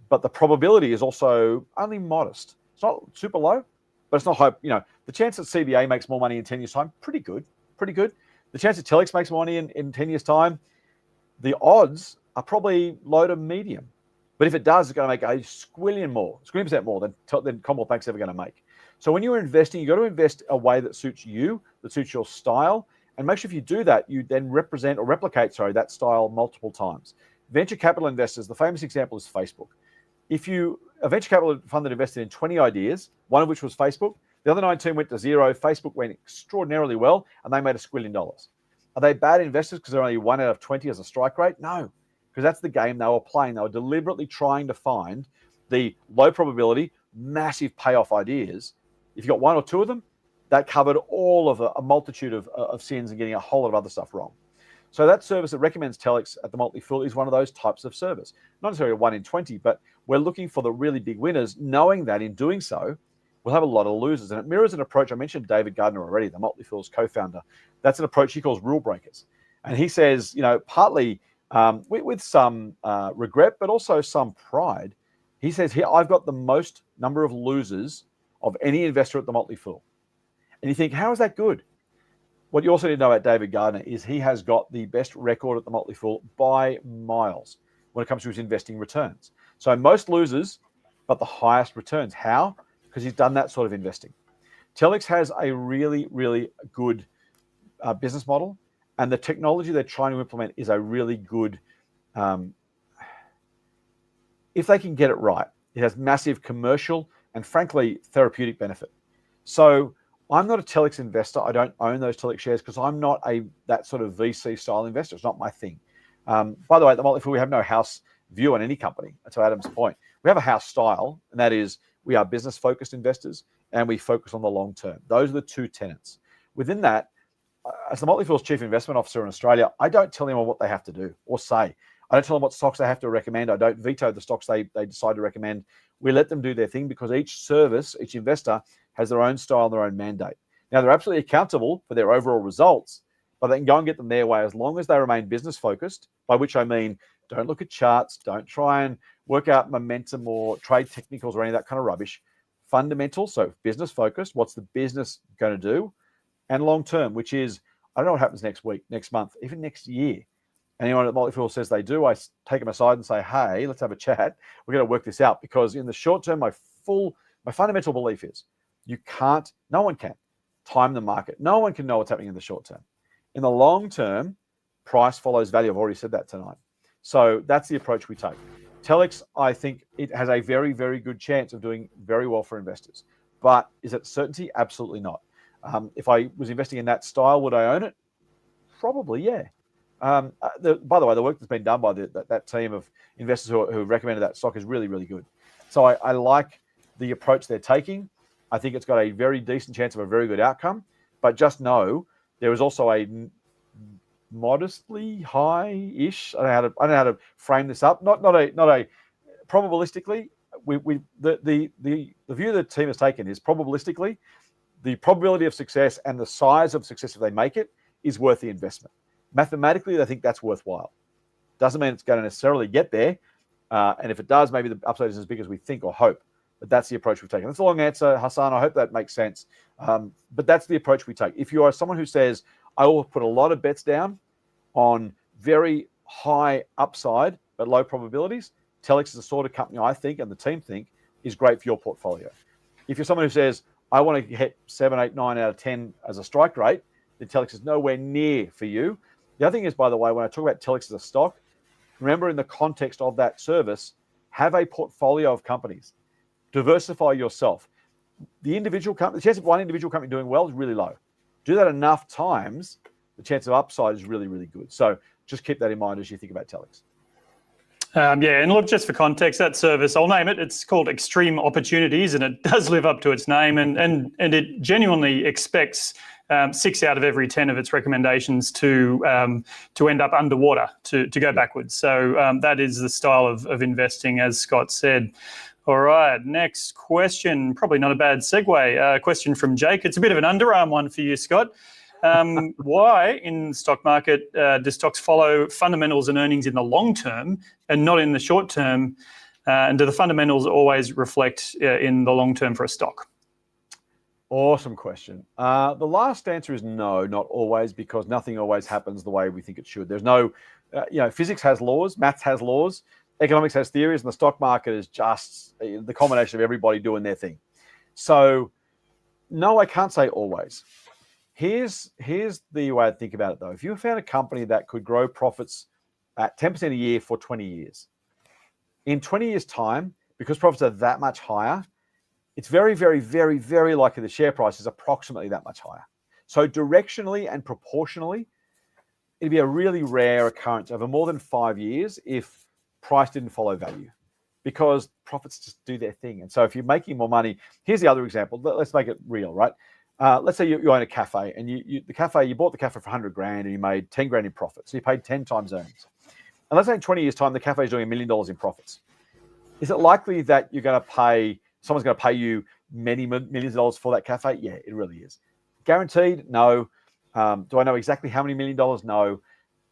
but the probability is also only modest. It's not super low, but it's not high. The chance that CBA makes more money in 10 years' time, pretty good. The chance that Telix makes more money in 10 years' time, the odds are probably low to medium. But if it does, it's going to make a squillion% more than Commonwealth Bank's ever going to make. So when you're investing, you've got to invest a way that suits you, that suits your style, and make sure if you do that, you then replicate that style multiple times. Venture capital investors, the famous example is Facebook. If a venture capital fund that invested in 20 ideas, one of which was Facebook, the other 19 went to zero, Facebook went extraordinarily well, and they made $1 squillion. Are they bad investors because they're only 1 out of 20 as a strike rate? No, because that's the game they were playing. They were deliberately trying to find the low probability, massive payoff ideas. If you got 1 or 2 of them, that covered all of a multitude of sins and getting a whole lot of other stuff wrong. So that service that recommends Telix at the Motley Fool is one of those types of service. Not necessarily a 1 in 20, but we're looking for the really big winners, knowing that in doing so, we'll have a lot of losers. And it mirrors an approach. I mentioned David Gardner already, the Motley Fool's co-founder. That's an approach he calls rule breakers. And he says, partly with some regret, but also some pride, he says, I've got the most number of losers of any investor at the Motley Fool. And you think, how is that good? What you also need to know about David Gardner is he has got the best record at the Motley Fool by miles when it comes to his investing returns. So most losers, but the highest returns. How? Because he's done that sort of investing. Telix has a really, really good business model, and the technology they're trying to implement is a really good, if they can get it right, it has massive commercial and frankly therapeutic benefit. So I'm not a Telix investor. I don't own those Telix shares because I'm not that sort of VC style investor. It's not my thing. By the way, at the Motley Fool, we have no house view on any company. To Adam's point, we have a house style, and that is we are business focused investors and we focus on the long term. Those are the 2 tenets. Within that, as the Motley Fool's chief investment officer in Australia, I don't tell anyone what they have to do or say. I don't tell them what stocks they have to recommend. I don't veto the stocks they decide to recommend. We let them do their thing because each investor has their own style and their own mandate. Now, they're absolutely accountable for their overall results, but they can go and get them their way as long as they remain business focused, by which I mean don't look at charts, don't try and work out momentum or trade technicals or any of that kind of rubbish. Fundamental, so business focused, what's the business going to do? And long term, which is, I don't know what happens next week, next month, even next year. Anyone at Motley Fool says they do, I take them aside and say, hey, let's have a chat. We're going to work this out, because in the short term, my fundamental belief is no one can time the market. No one can know what's happening in the short term. In the long term, price follows value. I've already said that tonight. So that's the approach we take. Telix, I think it has a very, very good chance of doing very well for investors. But is it certainty? Absolutely not. If I was investing in that style, would I own it? Probably, yeah. By the way, the work that's been done by that team of investors who recommended that stock is really, really good. So I like the approach they're taking. I think it's got a very decent chance of a very good outcome. But just know there is also a modestly high-ish. I don't know how to frame this up. Not a probabilistically. the view the team has taken is probabilistically, the probability of success and the size of success if they make it is worth the investment. Mathematically, they think that's worthwhile. Doesn't mean it's going to necessarily get there. And if it does, maybe the upside isn't as big as we think or hope. But that's the approach we've taken. That's a long answer, Hassan. I hope that makes sense. But that's the approach we take. If you are someone who says, I will put a lot of bets down on very high upside but low probabilities, Telix is the sort of company I think and the team think is great for your portfolio. If you're someone who says, I want to hit 7, 8, 9 out of 10 as a strike rate, then Telix is nowhere near for you. The other thing is, by the way, when I talk about Telix as a stock, remember in the context of that service, have a portfolio of companies. Diversify yourself. The chance of one individual company doing well is really low. Do that enough times, the chance of upside is really, really good. So just keep that in mind as you think about Telix. And look, just for context, that service, I'll name it, it's called Extreme Opportunities, and it does live up to its name, and it genuinely expects 6 out of every 10 of its recommendations to end up underwater, to go backwards. So that is the style of investing, as Scott said. All right, next question, probably not a bad segue. Question from Jake. It's a bit of an underarm one for you, Scott. Why in the stock market do stocks follow fundamentals and earnings in the long term and not in the short term? And do the fundamentals always reflect in the long term for a stock? Awesome question. The last answer is no, not always, because nothing always happens the way we think it should. There's no, physics has laws, maths has laws, economics has theories, and the stock market is just the combination of everybody doing their thing. So, no, I can't say always. Here's the way I think about it, though. If you found a company that could grow profits at 10% a year for 20 years, in 20 years' time, because profits are that much higher, it's very, very, very, very likely the share price is approximately that much higher. So directionally and proportionally, it'd be a really rare occurrence over more than 5 years if price didn't follow value, because profits just do their thing. And so if you're making more money, here's the other example. Let's make it real, right? Let's say you own a cafe, and you bought the cafe for 100 grand and you made 10 grand in profit. So you paid 10 times earnings. And let's say in 20 years' time, the cafe is doing $1 million in profits. Is it likely that someone's going to pay you many millions of dollars for that cafe? Yeah, it really is. Guaranteed? No. Do I know exactly how many $1 million? No.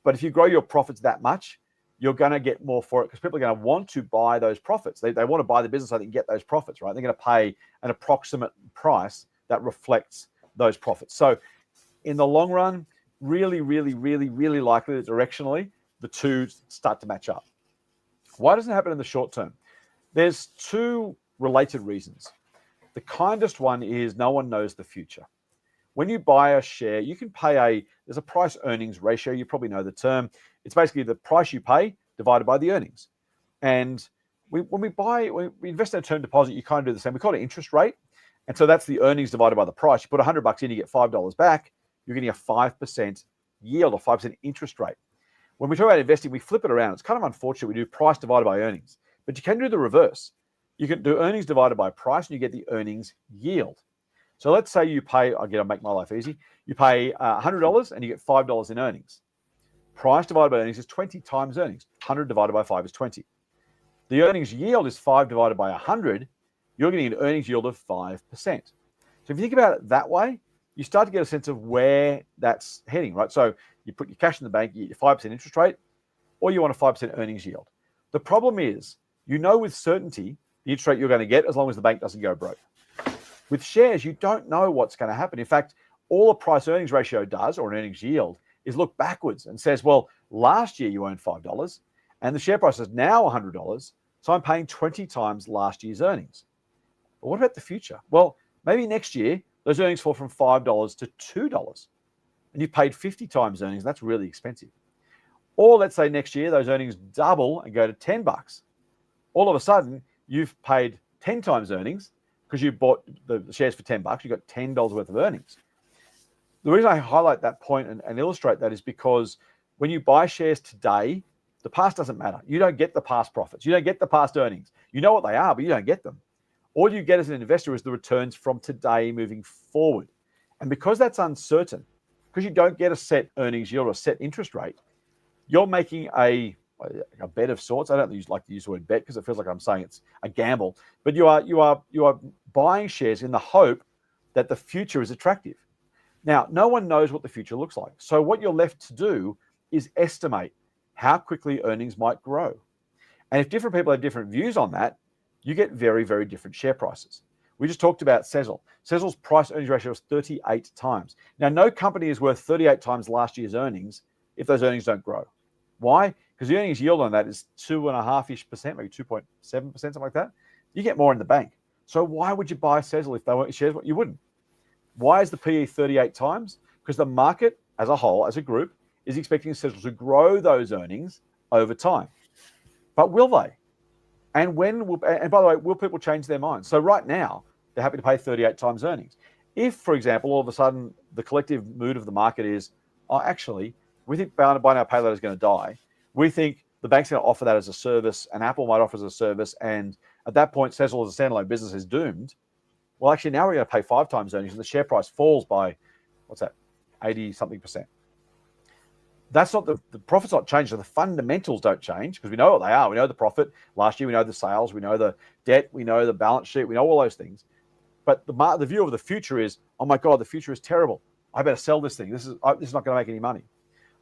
But if you grow your profits that much, you're going to get more for it, because people are going to want to buy those profits. They want to buy the business so they can get those profits, right? They're going to pay an approximate price that reflects those profits. So in the long run, really, really, really, really likely that directionally, the two start to match up. Why doesn't it happen in the short term? There's two related reasons. The kindest one is no one knows the future. When you buy a share, you can pay there's a price earnings ratio. You probably know the term. It's basically the price you pay divided by the earnings. And when we invest in a term deposit, you kind of do the same. We call it interest rate. And so that's the earnings divided by the price. You put $100 in, you get $5 back. You're getting a 5% yield or 5% interest rate. When we talk about investing, we flip it around. It's kind of unfortunate. We do price divided by earnings, but you can do the reverse. You can do earnings divided by price, and you get the earnings yield. So let's say you pay, I'll make my life easy. You pay $100 and you get $5 in earnings. Price divided by earnings is 20 times earnings. 100 divided by 5 is 20. The earnings yield is 5 divided by 100. You're getting an earnings yield of 5%. So if you think about it that way, you start to get a sense of where that's heading, right? So you put your cash in the bank, you get your 5% interest rate, or you want a 5% earnings yield. The problem is, with certainty the interest rate you're going to get as long as the bank doesn't go broke. With shares, you don't know what's going to happen. In fact, all a price earnings ratio does, or an earnings yield, is look backwards and says, well, last year you earned $5 and the share price is now $100. So I'm paying 20 times last year's earnings. But what about the future? Well, maybe next year those earnings fall from $5 to $2 and you've paid 50 times earnings. And that's really expensive. Or let's say next year those earnings double and go to $10. All of a sudden you've paid 10 times earnings because you bought the shares for $10. You got $10 worth of earnings. The reason I highlight that point and illustrate that is because when you buy shares today, the past doesn't matter. You don't get the past profits. You don't get the past earnings. You know what they are, but you don't get them. All you get as an investor is the returns from today moving forward. And because that's uncertain, because you don't get a set earnings yield or a set interest rate, you're making a a bet of sorts. I don't like to use the word bet because it feels like I'm saying it's a gamble. But you are buying shares in the hope that the future is attractive. Now, no one knows what the future looks like. So what you're left to do is estimate how quickly earnings might grow. And if different people have different views on that, you get very, very different share prices. We just talked about Sezzle. Sezzle's price earnings ratio was 38 times. Now, no company is worth 38 times last year's earnings if those earnings don't grow. Why? Because the earnings yield on that is 2.5%, maybe 2.7%, something like that. You get more in the bank. So why would you buy Sezzle if they weren't shares? You wouldn't. Why is the PE 38 times? Because the market as a whole, as a group, is expecting Sezzle to grow those earnings over time. But will they? And by the way, will people change their minds? So right now, they're happy to pay 38 times earnings. If, for example, all of a sudden the collective mood of the market is, actually, we think buy now, pay later is going to die. We think the bank's going to offer that as a service, and Apple might offer as a service, and at that point, Sezzle as a standalone business is doomed. Well, actually, now we're going to pay 5 times earnings, and the share price falls by, 80-something%. That's not the profit's not changed, so the fundamentals don't change because we know what they are. We know the profit last year, we know the sales, we know the debt, we know the balance sheet, we know all those things. But the view of the future is, oh my God, the future is terrible. I better sell this thing. This is not going to make any money.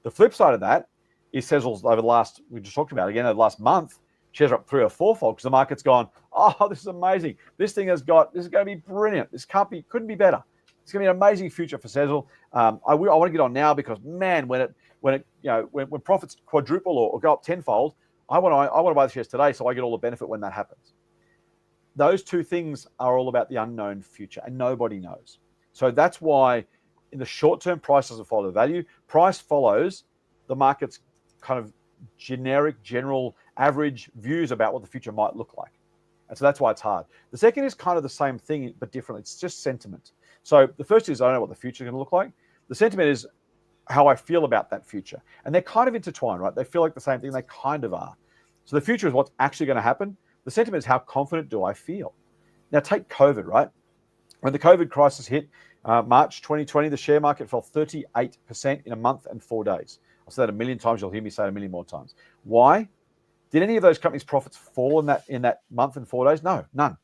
The flip side of that is Sezzle's over the last, we just talked about again, over the last month, shares are up 3 or 4-fold because the market's gone, oh, this is amazing. This is going to be brilliant. This couldn't be better. It's going to be an amazing future for Sezzle. I want to get on now because, man, when profits quadruple or go up tenfold, I want to buy the shares today so I get all the benefit when that happens. Those two things are all about the unknown future, and nobody knows. So that's why in the short term, price doesn't follow value. Price follows the market's kind of generic, general, average views about what the future might look like. And so that's why it's hard. The second is kind of the same thing, but different. It's just sentiment. So the first is I don't know what the future is going to look like. The sentiment is how I feel about that future. And they're kind of intertwined, right? They feel like the same thing. They kind of are. So the future is what's actually going to happen. The sentiment is how confident do I feel? Now take COVID, right? When the COVID crisis hit, March 2020, the share market fell 38% in a month and 4 days. I'll say that a million times. You'll hear me say it a million more times. Why? Did any of those companies' profits fall in that month and 4 days? No, none.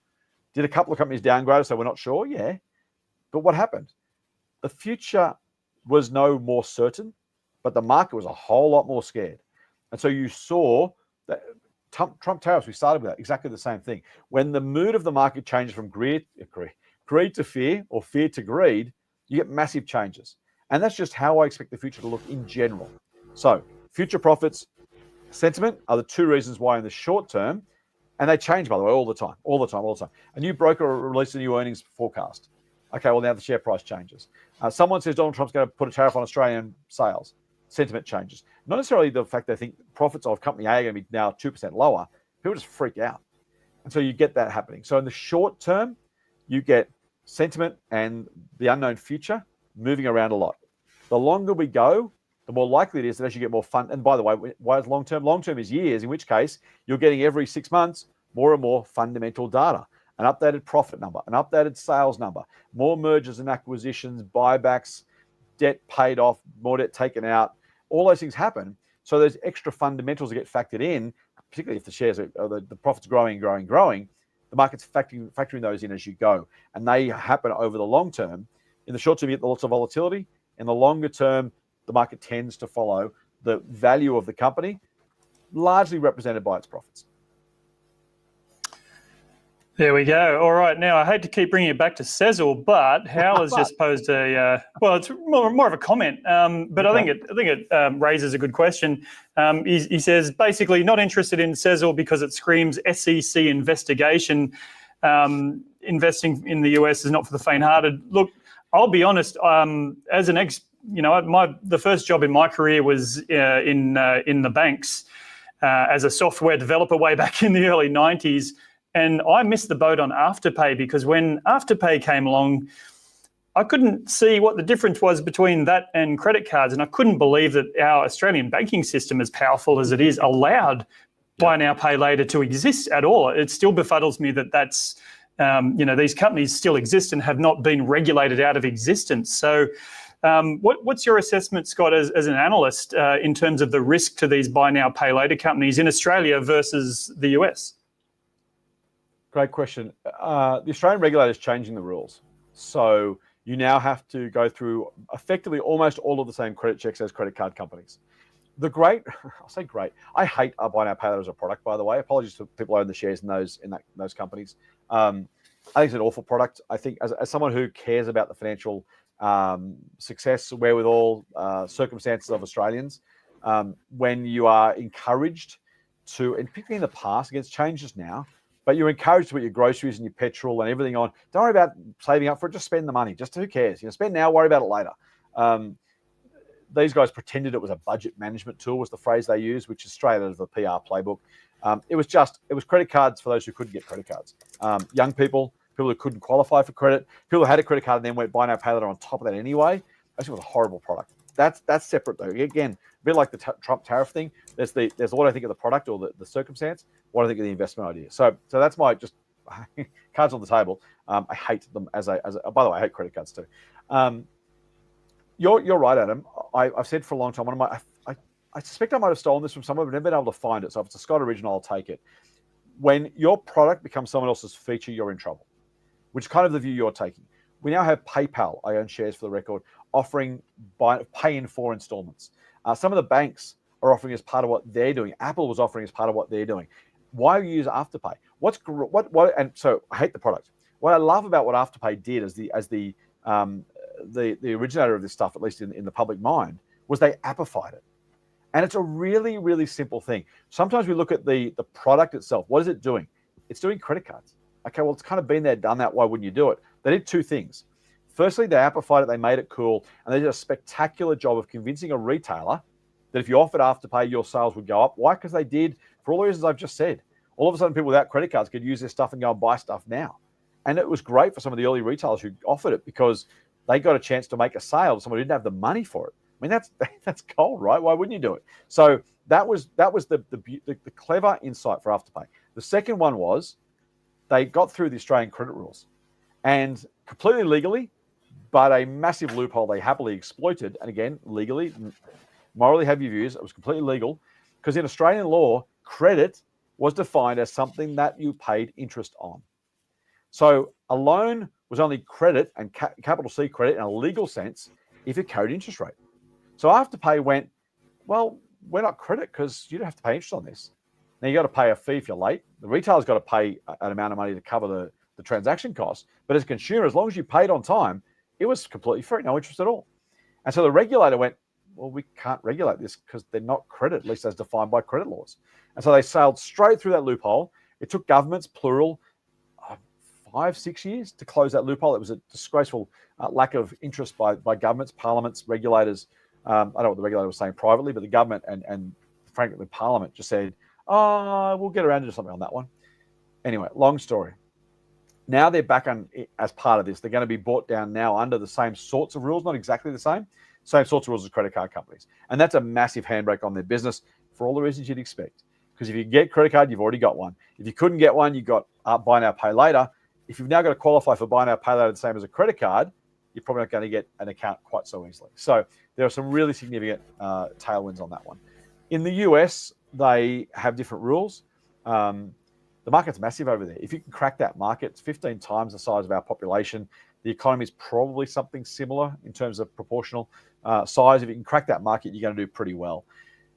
Did a couple of companies downgrade, so we're not sure? Yeah. But what happened? The future was no more certain, but the market was a whole lot more scared. And so you saw that Trump tariffs, we started with that, exactly the same thing. When the mood of the market changes from greed to fear or fear to greed, you get massive changes. And that's just how I expect the future to look in general. So future profits, sentiment are the two reasons why in the short term, and they change, by the way, all the time. A new broker releases a new earnings forecast. Okay, well, now the share price changes. Someone says Donald Trump's going to put a tariff on Australian sales. Sentiment changes. Not necessarily the fact they think profits of company A are going to be now 2% lower. People just freak out. And so you get that happening. So in the short term, you get sentiment and the unknown future moving around a lot. The longer we go, the more likely it is that as you get more fun. And by the way, why is long term? Long term is years, in which case you're getting every 6 months more and more fundamental data. An updated profit number, an updated sales number, more mergers and acquisitions, buybacks, debt paid off, more debt taken out. All those things happen. So those extra fundamentals that get factored in, particularly if the shares are the profits growing, the market's factoring those in as you go. And they happen over the long term. In the short term, you get lots of volatility. In the longer term, the market tends to follow the value of the company, largely represented by its profits. There we go. All right. Now, I hate to keep bringing it back to Sezzle, but Hal has just posed it's more of a comment, but okay. I think it raises a good question. He says, basically, not interested in Sezzle because it screams SEC investigation. Investing in the US is not for the faint-hearted. Look, I'll be honest. As an the first job in my career was in the banks as a software developer way back in the early 90s. And I missed the boat on Afterpay because when Afterpay came along, I couldn't see what the difference was between that and credit cards. And I couldn't believe that our Australian banking system, as powerful as it is, allowed buy now, pay later to exist at all. It still befuddles me that that's, these companies still exist and have not been regulated out of existence. So What's your assessment, Scott, as an analyst in terms of the risk to these buy now, pay later companies in Australia versus the US? Great question. The Australian regulator is changing the rules. So you now have to go through effectively almost all of the same credit checks as credit card companies. I'll say great. I hate buy now, pay later as a product, by the way. Apologies to people who own the shares in those companies. I think it's an awful product. I think as someone who cares about the financial success, wherewithal, circumstances of Australians, when you are encouraged to, and particularly in the past, against changes now, but you're encouraged to put your groceries and your petrol and everything on. Don't worry about saving up for it. Just spend the money. Just who cares? Spend now, worry about it later. These guys pretended it was a budget management tool, was the phrase they used, which is straight out of the PR playbook. It was credit cards for those who couldn't get credit cards. Young people who couldn't qualify for credit, people who had a credit card and then went buy now, pay later on top of that anyway. Actually, was a horrible product. That's separate though. Again, a bit like the Trump tariff thing. There's what I think of the product or the circumstance, what I think of the investment idea. So that's my just cards on the table. I hate them by the way, I hate credit cards too. You're right, Adam. I've said for a long time, I suspect I might have stolen this from somewhere, but I've never been able to find it. So if it's a Scott original, I'll take it. When your product becomes someone else's feature, you're in trouble, which is kind of the view you're taking. We now have PayPal, I own shares for the record, offering pay in 4 installments. Some of the banks are offering as part of what they're doing. Apple was offering as part of what they're doing. Why use Afterpay? And so I hate the product. What I love about what Afterpay did as the originator of this stuff, at least in the public mind, was they appified it. And it's a really, really simple thing. Sometimes we look at the product itself. What is it doing? It's doing credit cards. Okay, well, it's kind of been there, done that. Why wouldn't you do it? They did 2 things. Firstly, they appified it. They made it cool. And they did a spectacular job of convincing a retailer that if you offered Afterpay, your sales would go up. Why? Because they did, for all the reasons I've just said. All of a sudden, people without credit cards could use their stuff and go and buy stuff now. And it was great for some of the early retailers who offered it because they got a chance to make a sale to someone who didn't have the money for it. I mean, that's gold, right? Why wouldn't you do it? So that was the clever insight for Afterpay. The second one was they got through the Australian credit rules, and completely legally, but a massive loophole they happily exploited. And again, legally, morally have your views. It was completely legal because in Australian law, credit was defined as something that you paid interest on. So a loan was only credit and capital C credit in a legal sense if it carried interest rate. So Afterpay went, well, we're not credit because you don't have to pay interest on this. Now you got to pay a fee if you're late. The retailer's got to pay an amount of money to cover the transaction costs. But as a consumer, as long as you paid on time, it was completely free, no interest at all. And so the regulator went, well, we can't regulate this because they're not credit, at least as defined by credit laws. And so they sailed straight through that loophole. It took governments, plural, 5-6 years to close that loophole. It was a disgraceful lack of interest by governments, parliaments, regulators. I don't know what the regulator was saying privately, but the government and frankly, the parliament just said, we'll get around to something on that one. Anyway, long story. Now they're back on as part of this. They're going to be brought down now under the same sorts of rules, not exactly the same sorts of rules as credit card companies. And that's a massive handbrake on their business for all the reasons you'd expect. Because if you get credit card, you've already got one. If you couldn't get one, you got buy now, pay later. If you've now got to qualify for buy now, pay later the same as a credit card, you're probably not going to get an account quite so easily. So there are some really significant tailwinds on that one. In the US, they have different rules. The market's massive over there. If you can crack that market, it's 15 times the size of our population. The economy is probably something similar in terms of proportional size. If you can crack that market, you're going to do pretty well.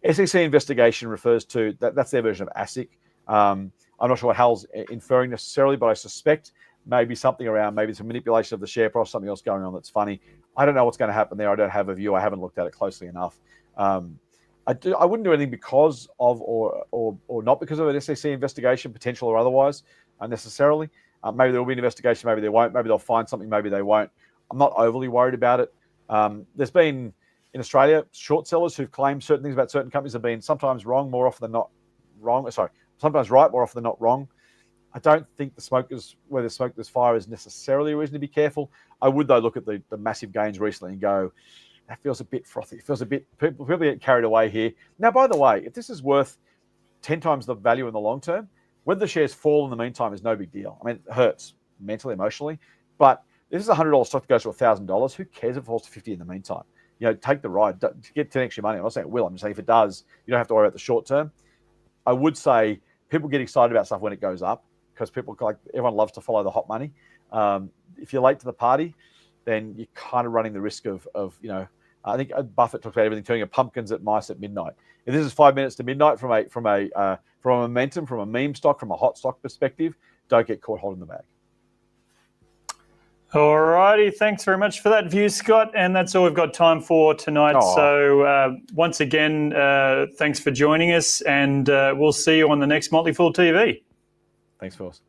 SEC investigation refers to, that's their version of ASIC. I'm not sure what Hal's inferring necessarily, but I suspect maybe something around, maybe some manipulation of the share price, something else going on that's funny. I don't know what's going to happen there. I don't have a view. I haven't looked at it closely enough. I wouldn't do anything because of or not because of an SEC investigation, potential or otherwise, necessarily. Maybe there will be an investigation, maybe there won't. Maybe they'll find something, maybe they won't. I'm not overly worried about it. There's been, in Australia, short sellers who've claimed certain things about certain companies have been sometimes wrong, more often than not wrong. Sometimes right, more often than not wrong. I don't think where there's smoke, there's fire is necessarily a reason to be careful. I would, though, look at the massive gains recently and go, that feels a bit frothy. It feels a bit, people get carried away here. Now, by the way, if this is worth 10 times the value in the long term, whether the shares fall in the meantime is no big deal. I mean, it hurts mentally, emotionally, but This is a $100 stock that goes to $1,000. Who cares if it falls to 50 in the meantime? Take the ride. Get 10 extra money. I'm not saying it will. I'm just saying if it does, you don't have to worry about the short term. I would say people get excited about stuff when it goes up because everyone loves to follow the hot money. If you're late to the party, then you're kind of running the risk of I think Buffett talks about everything turning pumpkins at mice at midnight. If this is 5 minutes to midnight from a momentum, from a meme stock, from a hot stock perspective, don't get caught holding the bag. All righty. Thanks very much for that view, Scott. And that's all we've got time for tonight. Oh. So once again, thanks for joining us, and we'll see you on the next Motley Fool TV. Thanks, Phillips.